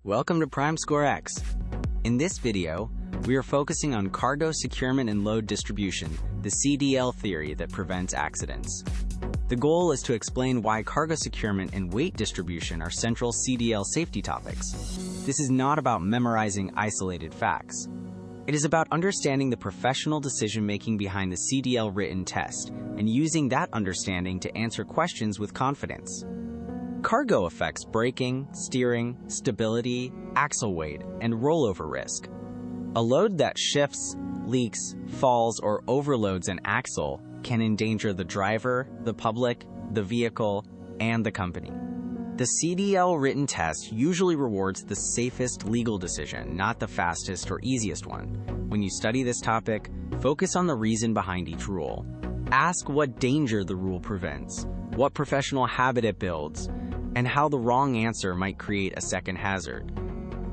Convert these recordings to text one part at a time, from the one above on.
Welcome to PrimeScoreX. In this video, we are focusing on cargo securement and load distribution, the CDL theory that prevents accidents. The goal is to explain why cargo securement and weight distribution are central CDL safety topics. This is not about memorizing isolated facts. It is about understanding the professional decision-making behind the CDL written test and using that understanding to answer questions with confidence. Cargo affects braking, steering, stability, axle weight, and rollover risk. A load that shifts, leaks, falls, or overloads an axle can endanger the driver, the public, the vehicle, and the company. The CDL written test usually rewards the safest legal decision, not the fastest or easiest one. When you study this topic, focus on the reason behind each rule. Ask what danger the rule prevents, what professional habit it builds, and how the wrong answer might create a second hazard.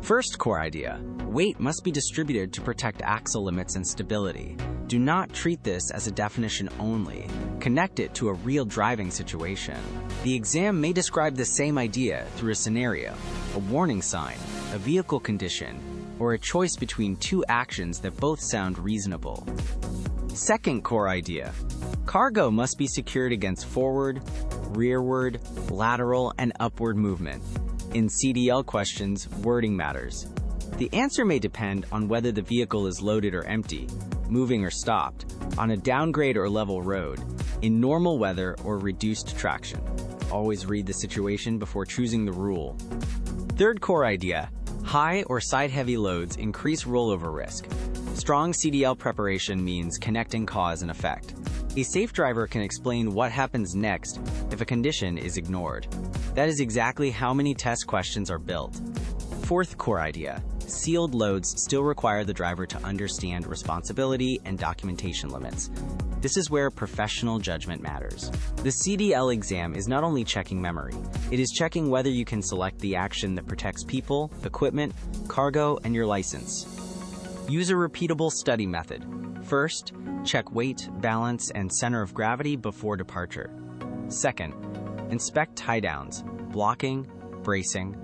First core idea: weight must be distributed to protect axle limits and stability. Do not treat this as a definition only. Connect it to a real driving situation. The exam may describe the same idea through a scenario, a warning sign, a vehicle condition, or a choice between two actions that both sound reasonable. Second core idea: cargo must be secured against forward, rearward, lateral, and upward movement. In CDL questions, wording matters. The answer may depend on whether the vehicle is loaded or empty, moving or stopped, on a downgrade or level road, in normal weather or reduced traction. Always read the situation before choosing the rule. Third core idea: high or side-heavy loads increase rollover risk. Strong CDL preparation means connecting cause and effect. A safe driver can explain what happens next if a condition is ignored. That is exactly how many test questions are built. Fourth core idea: sealed loads still require the driver to understand responsibility and documentation limits. This is where professional judgment matters. The CDL exam is not only checking memory, it is checking whether you can select the action that protects people, equipment, cargo, and your license. Use a repeatable study method. First, check weight, balance, and center of gravity before departure. Second, inspect tie-downs, blocking, bracing,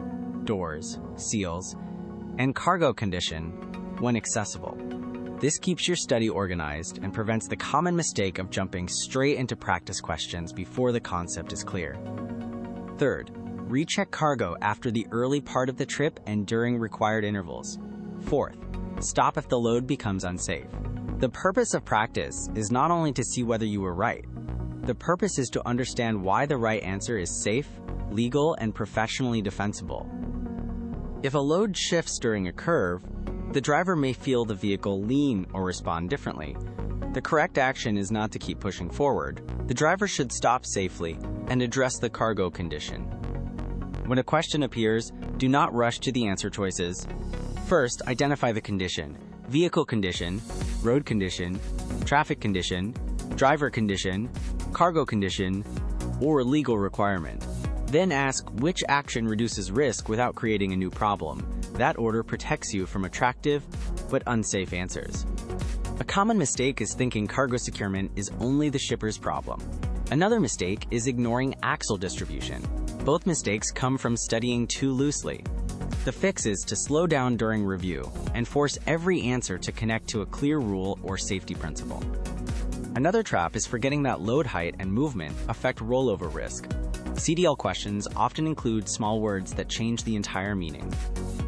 doors, seals, and cargo condition when accessible. This keeps your study organized and prevents the common mistake of jumping straight into practice questions before the concept is clear. Third, recheck cargo after the early part of the trip and during required intervals. Fourth, stop if the load becomes unsafe. The purpose of practice is not only to see whether you were right. The purpose is to understand why the right answer is safe, legal, and professionally defensible. If a load shifts during a curve, the driver may feel the vehicle lean or respond differently. The correct action is not to keep pushing forward. The driver should stop safely and address the cargo condition. When a question appears, do not rush to the answer choices. First, identify the condition: vehicle condition, road condition, traffic condition, driver condition, cargo condition, or legal requirement. Then ask which action reduces risk without creating a new problem. That order protects you from attractive but unsafe answers. A common mistake is thinking cargo securement is only the shipper's problem. Another mistake is ignoring axle distribution. Both mistakes come from studying too loosely. The fix is to slow down during review and force every answer to connect to a clear rule or safety principle. Another trap is forgetting that load height and movement affect rollover risk. CDL questions often include small words that change the entire meaning.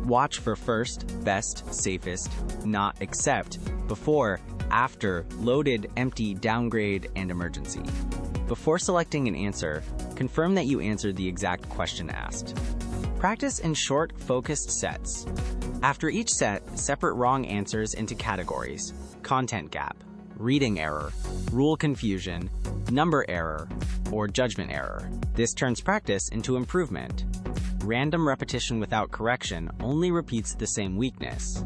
Watch for first, best, safest, not, except, before, after, loaded, empty, downgrade, and emergency. Before selecting an answer, confirm that you answered the exact question asked. Practice in short, focused sets. After each set, separate wrong answers into categories: content gap, reading error, rule confusion, number error, or judgment error. This turns practice into improvement. Random repetition without correction only repeats the same weakness.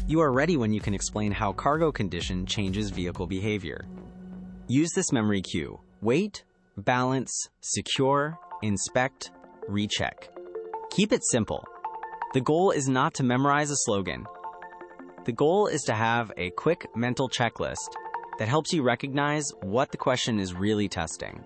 You are ready when you can explain how cargo condition changes vehicle behavior. Use this memory cue: weight, balance, secure, inspect, recheck. Keep it simple. The goal is not to memorize a slogan. The goal is to have a quick mental checklist that helps you recognize what the question is really testing.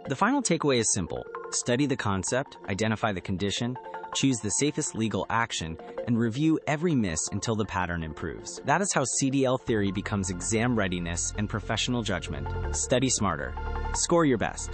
The final takeaway is simple: Study the concept, identify the condition, choose the safest legal action, and review every miss until the pattern improves. That is how CDL theory becomes exam readiness and professional judgment. Study smarter. Score your best.